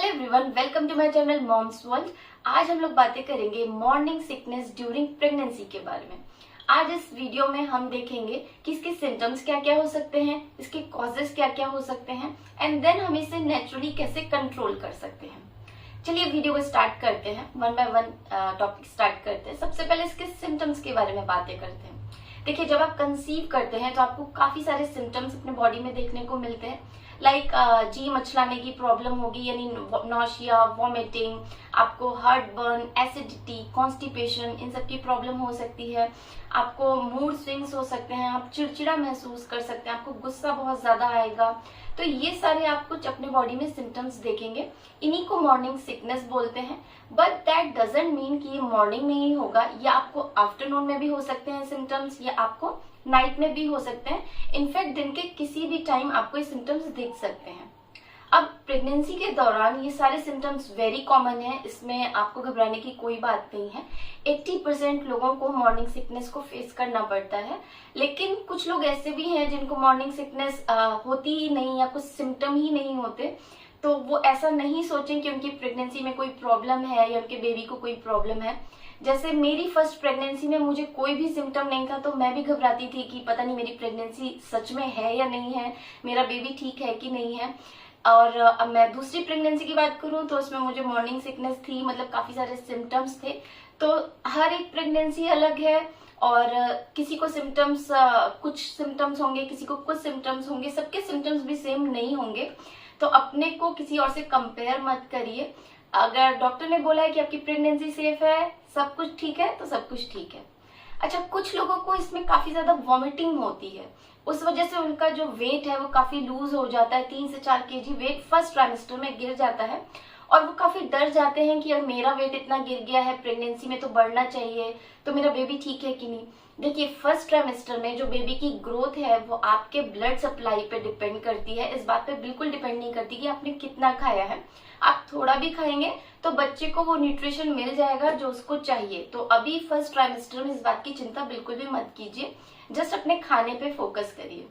Everyone, welcome to my channel moms world. आज हम लोग बातें करेंगे मॉर्निंग सिकनेस ड्यूरिंग प्रेगनेंसी के बारे में। आज इस वीडियो में हम देखेंगे कि इसके सिम्टम्स क्या क्या हो सकते हैं, इसके कॉजेस क्या क्या हो सकते हैं एंड देन हम इसे नेचुरली कैसे कंट्रोल कर सकते हैं। चलिए वीडियो को स्टार्ट करते हैं, one by one topic start करते हैं। सबसे पहले इसके सिम्टम्स के बारे में बातें करते हैं। देखिए, जब आप कंसीव करते हैं तो आपको काफी सारे सिम्टम्स अपने बॉडी में देखने को मिलते हैं। लाइक जी मचलाने की प्रॉब्लम होगी, यानी नौशिया, वॉमिटिंग, आपको हार्ट बर्न, एसिडिटी, कॉन्स्टिपेशन, इन सब की प्रॉब्लम हो सकती है। आपको मूड स्विंग्स हो सकते हैं, आप चिड़चिड़ा महसूस कर सकते हैं, आपको गुस्सा बहुत ज्यादा आएगा। तो ये सारे आप कुछ अपने बॉडी में सिम्टम्स देखेंगे। इन्हीं को मॉर्निंग सिकनेस बोलते हैं। बट दैट डजंट मीन कि ये मॉर्निंग में ही होगा, या आपको आफ्टरनून में भी हो सकते हैं सिम्टम्स, या आपको नाइट में भी हो सकते हैं। इनफैक्ट दिन के किसी भी टाइम आपको ये सिम्टम्स दिख सकते हैं। अब प्रेगनेंसी के दौरान ये सारे सिम्टम्स वेरी कॉमन है, इसमें आपको घबराने की कोई बात नहीं है। 80% लोगों को मॉर्निंग सिकनेस को फेस करना पड़ता है, लेकिन कुछ लोग ऐसे भी हैं जिनको मॉर्निंग सिकनेस होती ही नहीं या कुछ सिम्टम ही नहीं होते। तो वो ऐसा नहीं सोचें कि उनकी प्रेगनेंसी में कोई प्रॉब्लम है या उनके बेबी को कोई प्रॉब्लम है। जैसे मेरी फर्स्ट प्रेगनेंसी में मुझे कोई भी सिम्टम नहीं था, तो मैं भी घबराती थी कि पता नहीं मेरी प्रेगनेंसी सच में है या नहीं है, मेरा बेबी ठीक है कि नहीं है। और अब मैं दूसरी प्रेगनेंसी की बात करूं तो उसमें मुझे मॉर्निंग सिकनेस थी, मतलब काफी सारे सिम्टम्स थे। तो हर एक प्रेगनेंसी अलग है और किसी को सिम्टम्स कुछ सिम्टम्स होंगे, किसी को कुछ सिम्टम्स होंगे, सबके सिम्टम्स भी सेम नहीं होंगे। तो अपने को किसी और से कंपेयर मत करिए। अगर डॉक्टर ने बोला है कि आपकी प्रेगनेंसी सेफ है, सब कुछ ठीक है, तो सब कुछ ठीक है। अच्छा, कुछ लोगों को इसमें काफी ज्यादा वॉमिटिंग होती है, उस वजह से उनका जो वेट है वो काफी लूज हो जाता है। 3 से 4 केजी वेट फर्स्ट ट्राइमेस्टर में गिर जाता है और वो काफी डर जाते हैं कि अब मेरा वेट इतना गिर गया है, प्रेगनेंसी में तो बढ़ना चाहिए, तो मेरा बेबी ठीक है कि नहीं। देखिए, फर्स्ट ट्राइमेस्टर में जो बेबी की ग्रोथ है वो आपके ब्लड सप्लाई पे डिपेंड करती है। इस बात पे बिल्कुल डिपेंड नहीं करती कि आपने कितना खाया है। आप थोड़ा भी खाएंगे तो बच्चे को वो न्यूट्रिशन मिल जाएगा जो उसको चाहिए। तो अभी फर्स्ट ट्राइमेस्टर में इस बात की चिंता बिल्कुल भी मत कीजिए, जस्ट अपने खाने पे फोकस करिए।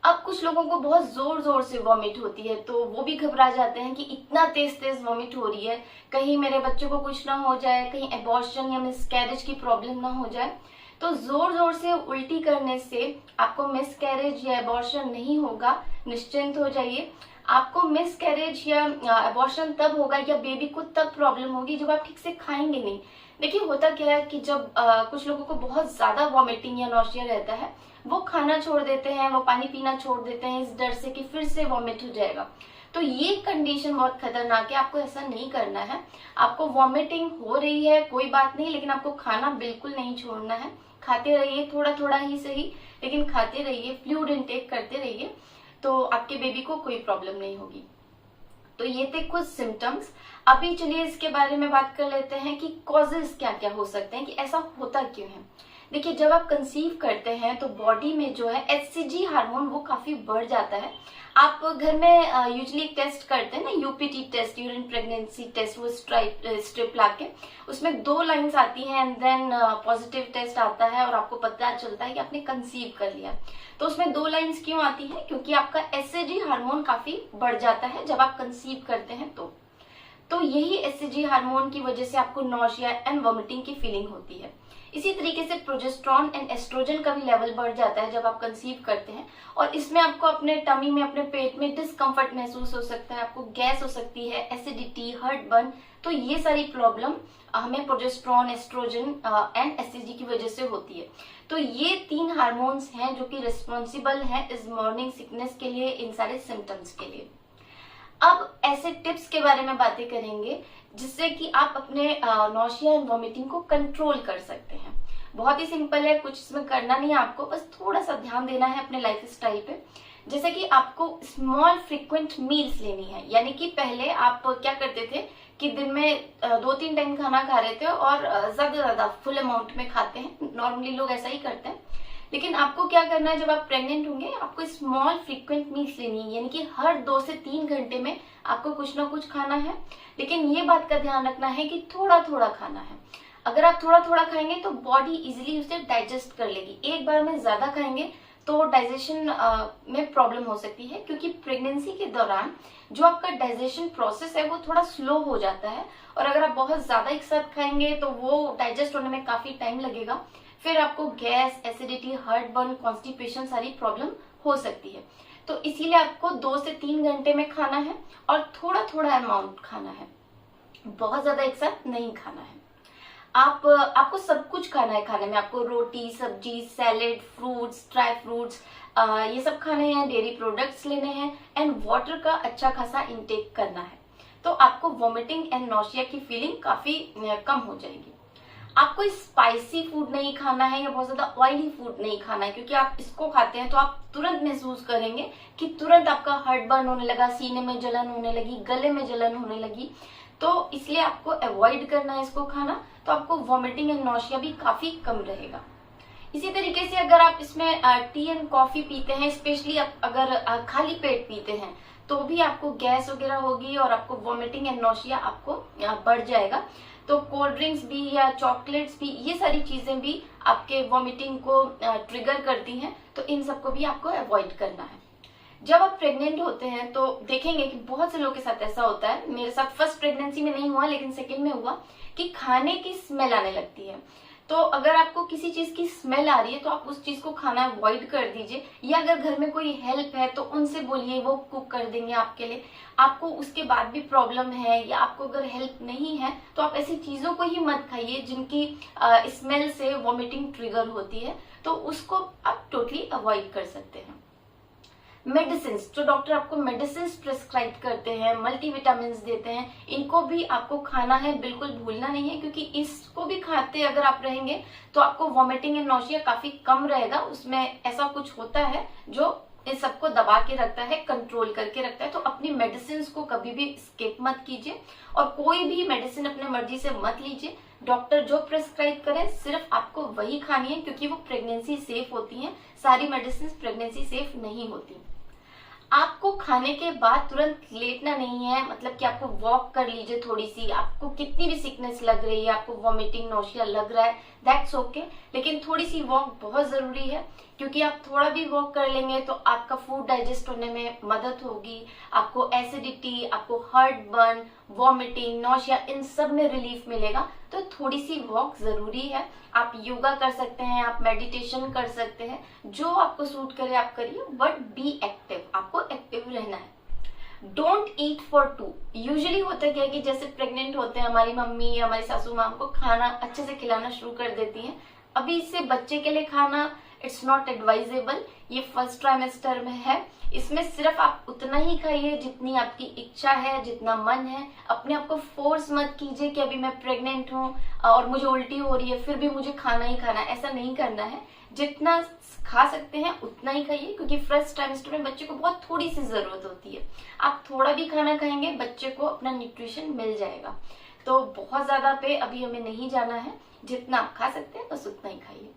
अब कुछ लोगों को बहुत जोर जोर से वॉमिट होती है, तो वो भी घबरा जाते हैं कि इतना तेज तेज वॉमिट हो रही है, कहीं मेरे बच्चों को कुछ ना हो जाए, कहीं एबॉर्शन या मिसकैरेज की प्रॉब्लम ना हो जाए। तो जोर जोर से उल्टी करने से आपको मिसकैरेज या एबॉर्शन नहीं होगा, निश्चिंत हो जाइए। आपको मिसकैरेज या एबॉर्शन तब होगा या बेबी को तब प्रॉब्लम होगी जब आप ठीक से खाएंगे नहीं। देखिए, होता क्या है कि जब कुछ लोगों को बहुत ज्यादा वॉमिटिंग या नौशिया रहता है, वो खाना छोड़ देते हैं, वो पानी पीना छोड़ देते हैं इस डर से कि फिर से वॉमिट हो जाएगा। तो ये कंडीशन बहुत खतरनाक है, आपको ऐसा नहीं करना है। आपको वॉमिटिंग हो रही है कोई बात नहीं, लेकिन आपको खाना बिल्कुल नहीं छोड़ना है। खाते रहिए, थोड़ा थोड़ा ही सही, लेकिन खाते रहिए, फ्लूइड इनटेक करते रहिए, तो आपके बेबी को कोई प्रॉब्लम नहीं होगी। तो ये थे कुछ सिम्टम्स। अभी चलिए इसके बारे में बात कर लेते हैं कि कॉजेस क्या क्या हो सकते हैं, कि ऐसा होता क्यों है। देखिए, जब आप कंसीव करते हैं तो बॉडी में जो है HCG हार्मोन वो काफी बढ़ जाता है। आप घर में यूजुअली एक टेस्ट करते हैं ना, UPT test, urine pregnancy test, वो स्ट्रिप लाके उसमें 2 लाइंस आती हैं एंड देन पॉजिटिव टेस्ट आता है और आपको पता चलता है कि आपने कंसीव कर लिया। तो उसमें 2 लाइंस क्यों आती है? क्योंकि आपका HCG हार्मोन काफी बढ़ जाता है जब आप कंसीव करते हैं। तो यही HCG हार्मोन की वजह से आपको नौशिया एंड वॉमिटिंग की फीलिंग होती है। इसी तरीके से प्रोजेस्टेरॉन एंड एस्ट्रोजन का भी लेवल बढ़ जाता है जब आप कंसीव करते हैं, और इसमें आपको अपने टमी में, अपने पेट में डिस्कम्फर्ट महसूस हो सकता है, आपको गैस हो सकती है, एसिडिटी, हार्ट बर्न। तो ये सारी प्रॉब्लम हमें प्रोजेस्टेरॉन, एस्ट्रोजन एंड HCG की वजह से होती है। तो ये 3 हार्मोन्स हैं जो कि रिस्पॉन्सिबल है इस मॉर्निंग सिकनेस के लिए, इन सारे सिम्टम्स के लिए। अब ऐसे टिप्स के बारे में बातें करेंगे जिससे कि आप अपने नौशिया एंड वॉमिटिंग को कंट्रोल कर सकते हैं। बहुत ही सिंपल है, कुछ इसमें करना नहीं है आपको, बस थोड़ा सा ध्यान देना है अपने लाइफ स्टाइल पे। जैसे कि आपको स्मॉल फ्रीक्वेंट मील्स लेनी है, यानी कि पहले आप क्या करते थे कि दिन में 2-3 टाइम खाना खा रहे थे और ज्यादा फुल अमाउंट में खाते हैं, नॉर्मली लोग ऐसा ही करते हैं। लेकिन आपको क्या करना है, जब आप प्रेग्नेंट होंगे आपको स्मॉल फ्रीक्वेंट मील्स लेनी है, यानी कि हर 2 से 3 घंटे में आपको कुछ ना कुछ खाना है। लेकिन ये बात का ध्यान रखना है कि थोड़ा थोड़ा खाना है। अगर आप थोड़ा थोड़ा खाएंगे तो बॉडी इजीली उसे डाइजेस्ट कर लेगी। एक बार में ज्यादा खाएंगे तो डाइजेशन में प्रॉब्लम हो सकती है, क्योंकि प्रेगनेंसी के दौरान जो आपका डाइजेशन प्रोसेस है वो थोड़ा स्लो हो जाता है, और अगर आप बहुत ज्यादा एक साथ खाएंगे तो वो डाइजेस्ट होने में काफी टाइम लगेगा। फिर आपको gas, acidity, heart burn, constipation सारी प्रॉब्लम हो सकती है। तो इसीलिए आपको 2 से 3 घंटे में खाना है और थोड़ा थोड़ा अमाउंट खाना है, बहुत ज्यादा एक साथ नहीं खाना है। आपको सब कुछ खाना है। खाने में आपको रोटी, सब्जी, सैलेड, फ्रूट्स, ड्राई फ्रूट्स, ये सब खाने हैं, डेयरी प्रोडक्ट्स लेने हैं, एंड वाटर का अच्छा खासा इंटेक करना है। तो आपको वॉमिटिंग एंड नौशिया की फीलिंग काफी कम हो जाएगी। आपको स्पाइसी फूड नहीं खाना है या बहुत ज्यादा ऑयली फूड नहीं खाना है, क्योंकि आप इसको खाते हैं तो आप तुरंत महसूस करेंगे कि तुरंत आपका हार्ट बर्न होने लगा, सीने में जलन होने लगी, गले में जलन होने लगी। तो इसलिए आपको अवॉइड करना है इसको खाना, तो आपको वॉमिटिंग एंड नौशिया भी काफी कम रहेगा। इसी तरीके से अगर आप इसमें टी एंड कॉफी पीते हैं, स्पेशली अगर खाली पेट पीते हैं, तो भी आपको गैस वगैरह होगी और आपको वॉमिटिंग एंड नौशिया आपको बढ़ जाएगा। तो कोल्ड ड्रिंक्स भी या चॉकलेट्स भी, ये सारी चीजें भी आपके वॉमिटिंग को ट्रिगर करती हैं, तो इन सबको भी आपको अवॉइड करना है। जब आप प्रेग्नेंट होते हैं तो देखेंगे कि बहुत से लोगों के साथ ऐसा होता है, मेरे साथ फर्स्ट प्रेगनेंसी में नहीं हुआ लेकिन सेकंड में हुआ, कि खाने की स्मेल आने लगती है। तो अगर आपको किसी चीज की स्मेल आ रही है तो आप उस चीज को खाना अवॉइड कर दीजिए, या अगर घर में कोई हेल्प है तो उनसे बोलिए, वो कुक कर देंगे आपके लिए। आपको उसके बाद भी प्रॉब्लम है या आपको अगर हेल्प नहीं है तो आप ऐसी चीजों को ही मत खाइए जिनकी स्मेल से वॉमिटिंग ट्रिगर होती है, तो उसको आप टोटली अवॉइड कर सकते हैं। मेडिसिन, जो डॉक्टर आपको मेडिसिन प्रिस्क्राइब करते हैं, मल्टीविटामिन देते हैं, इनको भी आपको खाना है, बिल्कुल भूलना नहीं है, क्योंकि इसको भी खाते अगर आप रहेंगे तो आपको वॉमिटिंग एंड नौशिया काफी कम रहेगा। उसमें ऐसा कुछ होता है जो इन सबको दबा के रखता है, कंट्रोल करके रखता है। तो अपनी मेडिसिन को कभी भी स्किप मत कीजिए, और कोई भी मेडिसिन अपने मर्जी से मत लीजिए। डॉक्टर जो प्रिस्क्राइब करे सिर्फ आपको वही खानी है, क्योंकि वो प्रेगनेंसी सेफ होती हैं। सारी मेडिसिन प्रेगनेंसी सेफ नहीं होती। आपको खाने के बाद तुरंत लेटना नहीं है, मतलब कि आपको वॉक कर लीजिए थोड़ी सी। आपको कितनी भी सिकनेस लग रही है, आपको वॉमिटिंग नौशिया लग रहा है, दैट्स ओके, लेकिन थोड़ी सी वॉक बहुत जरूरी है, क्योंकि आप थोड़ा भी वॉक कर लेंगे तो आपका फूड डाइजेस्ट होने में मदद होगी। आपको एसिडिटी, आपको हार्ट बर्न, वॉमिटिंग, नौशिया, इन सब में रिलीफ मिलेगा। तो थोड़ी सी वॉक जरूरी है। आप योगा कर सकते हैं, आप मेडिटेशन कर सकते हैं, जो आपको सूट करे आप करिए, बट बी एक्टिव, आपको एक्टिव रहना है। Don't eat for two. Usually होता क्या है कि जैसे प्रेग्नेंट होते हैं, हमारी मम्मी या हमारी सासू माँ हमको खाना अच्छे से खिलाना शुरू कर देती हैं। अभी इससे बच्चे के लिए खाना इट्स नॉट एडवाइजेबल। ये फर्स्ट ट्राइमेस्टर में है, इसमें सिर्फ आप उतना ही खाइए जितनी आपकी इच्छा है, जितना मन है। अपने आप को फोर्स मत कीजिए कि अभी मैं प्रेग्नेंट हूँ और मुझे उल्टी हो रही है फिर भी मुझे खाना ही खाना है, ऐसा नहीं करना है। जितना खा सकते हैं उतना ही खाइए, क्योंकि फर्स्ट ट्राइमेस्टर में बच्चे को बहुत थोड़ी सी जरूरत होती है। आप थोड़ा भी खाना खाएंगे बच्चे को अपना न्यूट्रिशन मिल जाएगा। तो बहुत ज्यादा पे अभी हमें नहीं जाना है, जितना आप खा सकते हैं बस उतना ही खाइए।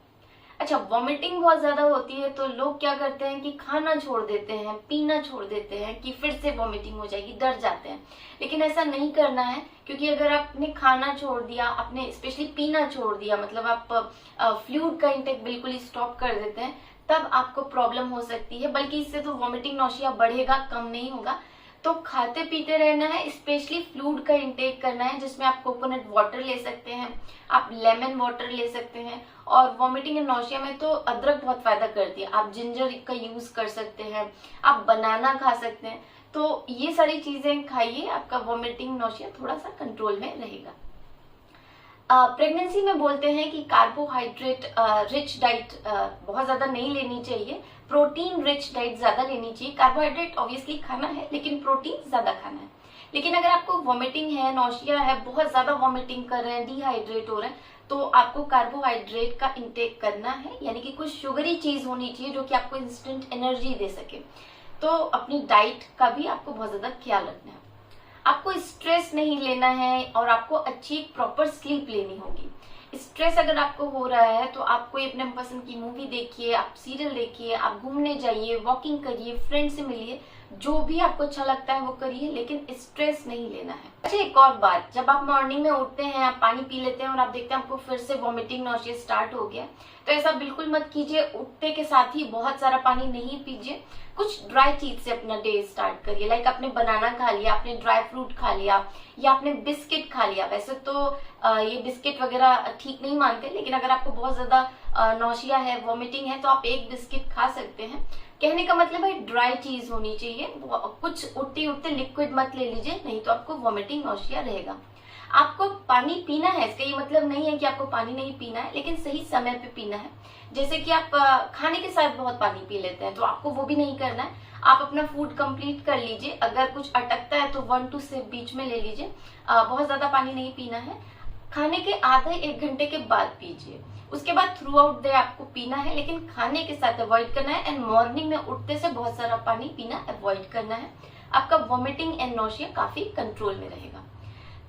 अच्छा, वॉमिटिंग बहुत ज्यादा होती है तो लोग क्या करते हैं कि खाना छोड़ देते हैं, पीना छोड़ देते हैं कि फिर से वॉमिटिंग हो जाएगी, डर जाते हैं। लेकिन ऐसा नहीं करना है, क्योंकि अगर आपने खाना छोड़ दिया, आपने स्पेशली पीना छोड़ दिया, मतलब आप फ्लूइड का इंटेक बिल्कुल ही स्टॉप कर देते हैं, तब आपको प्रॉब्लम हो सकती है। बल्कि इससे तो वॉमिटिंग नौशिया बढ़ेगा, कम नहीं होगा। तो खाते पीते रहना है, स्पेशली फ्लूइड का इंटेक करना है, जिसमें आप कोकोनट वाटर ले सकते हैं, आप लेमन वाटर ले सकते हैं। और वॉमिटिंग एंड नौशिया में तो अदरक बहुत फायदा करती है, आप जिंजर का यूज कर सकते हैं, आप बनाना खा सकते हैं। तो ये सारी चीजें खाइए, आपका वॉमिटिंग नौशिया थोड़ा सा कंट्रोल में रहेगा। प्रेगनेंसी में बोलते हैं कि कार्बोहाइड्रेट रिच डाइट बहुत ज्यादा नहीं लेनी चाहिए, प्रोटीन रिच डाइट ज्यादा लेनी चाहिए। कार्बोहाइड्रेट ऑब्वियसली खाना है, लेकिन प्रोटीन ज्यादा खाना है। लेकिन अगर आपको वॉमिटिंग है, नौशिया है, बहुत ज्यादा वॉमिटिंग कर रहे हैं, डिहाइड्रेट हो रहे हैं, तो आपको कार्बोहाइड्रेट का इंटेक करना है, यानी कि कुछ शुगरी चीज होनी चाहिए जो कि आपको इंस्टेंट एनर्जी दे सके। तो अपनी डाइट का भी आपको बहुत ज्यादा ख्याल रखना है। आपको स्ट्रेस नहीं लेना है और आपको अच्छी प्रॉपर स्लीप लेनी होगी। स्ट्रेस अगर आपको हो रहा है तो आप कोई अपने पसंद की मूवी देखिए, आप सीरियल देखिए, आप घूमने जाइए, वॉकिंग करिए, फ्रेंड से मिलिए, जो भी आपको अच्छा लगता है वो करिए, लेकिन स्ट्रेस नहीं लेना है। अच्छा, एक और बात, जब आप मॉर्निंग में उठते हैं, आप पानी पी लेते हैं और आप देखते हैं आपको फिर से वॉमिटिंग नॉशिया स्टार्ट हो गया, तो ऐसा बिल्कुल मत कीजिए। उठते के साथ ही बहुत सारा पानी नहीं पीजिए, कुछ ड्राई चीज से अपना डे स्टार्ट करिए। लाइक आपने बनाना खा लिया, आपने ड्राई फ्रूट खा लिया, या आपने बिस्किट खा लिया। वैसे तो ये बिस्किट वगैरह ठीक नहीं मानते, लेकिन अगर आपको बहुत ज्यादा नौशिया है, वॉमिटिंग है, तो आप एक बिस्किट खा सकते हैं। कहने का मतलब है ड्राई चीज होनी चाहिए, कुछ उठते उठते लिक्विड मत ले लीजिए, नहीं तो आपको वॉमिटिंग नौशिया रहेगा। आपको पानी पीना है, इसका ये मतलब नहीं है कि आपको पानी नहीं पीना है, लेकिन सही समय पे पीना है। जैसे कि आप खाने के साथ बहुत पानी पी लेते हैं, तो आपको वो भी नहीं करना है। आप अपना फूड कंप्लीट कर लीजिए, अगर कुछ अटकता है तो 1-2 सिप बीच में ले लीजिए। बहुत ज्यादा पानी नहीं पीना है। खाने के आधे 1 घंटे के बाद पीजिए, उसके बाद थ्रू आउट डे आपको पीना है, लेकिन खाने के साथ अवॉइड करना है। एंड मॉर्निंग में उठते से बहुत सारा पानी पीना अवॉइड करना है। आपका वॉमिटिंग एंड नौशिया काफी कंट्रोल में रहेगा।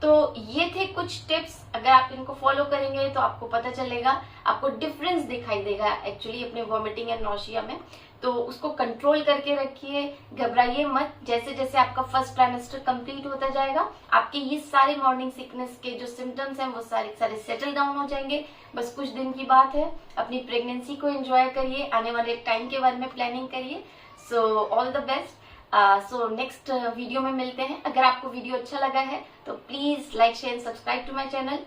तो ये थे कुछ टिप्स, अगर आप इनको फॉलो करेंगे तो आपको पता चलेगा, आपको डिफरेंस दिखाई देगा एक्चुअली अपने वॉमिटिंग एंड नौशिया में। तो उसको कंट्रोल करके रखिए, घबराइए मत। जैसे जैसे आपका फर्स्ट ट्राइमेस्टर कंप्लीट होता जाएगा, आपके ये सारे मॉर्निंग सिकनेस के जो सिम्टम्स हैं वो सारे सारे सेटल डाउन हो जाएंगे। बस कुछ दिन की बात है, अपनी प्रेगनेंसी को एंजॉय करिए, आने वाले टाइम के बारे में प्लानिंग करिए। So all the best. So next video में मिलते हैं। अगर आपको वीडियो अच्छा लगा है तो please like share subscribe to my channel.